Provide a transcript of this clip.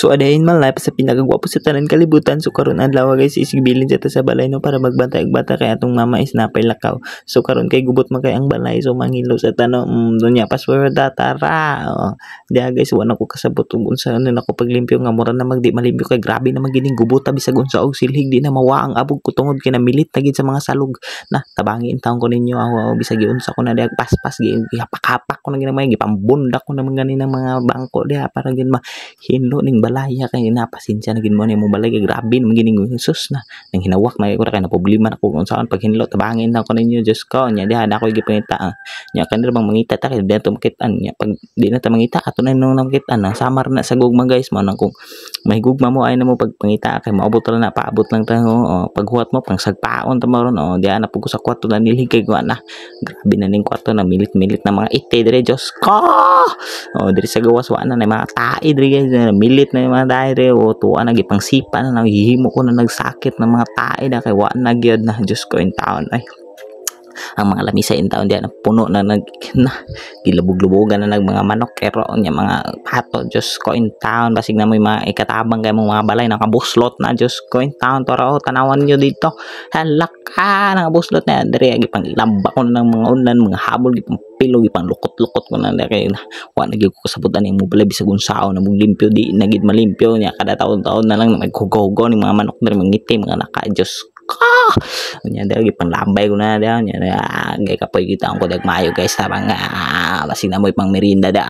So adain man life sa pinakagwapo sa tanan kalibutan. So karon adlaw guys isibilin sa ta sa balay no para magbantay og bata kay atong mama is napay lakaw. So karon kay gubot man kay ang balay so mangilo sa tano dunya password tara. Diya guys wala ko kasabot ug unsa na ako paglimpyo nga mura na magdi malimpyo kay grabe na magining gubot bisag unsa og silhig di na mawa ang abog ko tungod kay namilit na gid sa mga salog. Na tabangi taon ko ninyo bisag unsa ko na diya paspas gi hapak-hapak ko na ginamay gipambundak ko na ganin mga bangko diha para gid mahinlo ning balaya kay napasensya na gid mo ni mo balay kay grabe man gining sus na nang hinawak na ko kay na problema na ko unsaon pag hinlo tabangin na ko ninyo just ko nya diha na ko gipangita nya kanir bang mangita ta kay dito makitaan nya pag di na ta mangita ato na nung makitaan na samar na sa gugma guys mo nang kung may gugma mo ay na mo pag pangita kay maabot ra na paabot lang ta paghuwat mo pang sagpaon ta maron diha na pug sa kwarto na nilig kay na grabe na ning kwarto na milit-milit na mga ite dire just ko dire sa gawas wa na mga tae dire guys milit na yung mga tae dire tuwa na gipang sipa na naghihimo ko na nagsakit na mga tae na kay wa na gyud na just ko in town ay ang mga lamisa in town diyan puno na gilubog-lubogan na mga manok kero nya mga pato just ko in town basig na mo mga ikatabang kay mga balay nakabuslot na just ko in town tara tanawan nyo dito halaka nakabuslot na dire gipang ilamba ko ng mga unan mga habol gipang pilo gipang lukot-lukot ko na kay wa na gyud ko kasabutan mo balay bisag unsaon na limpyo di na gid malimpyo nya kada taon-taon na lang maghugo-hugo ni mga manok dire mangiti mga naka just nya dali panglambay ko na nya gay kapoy kita ko dag mayo guys tabang basig na mo pang merienda da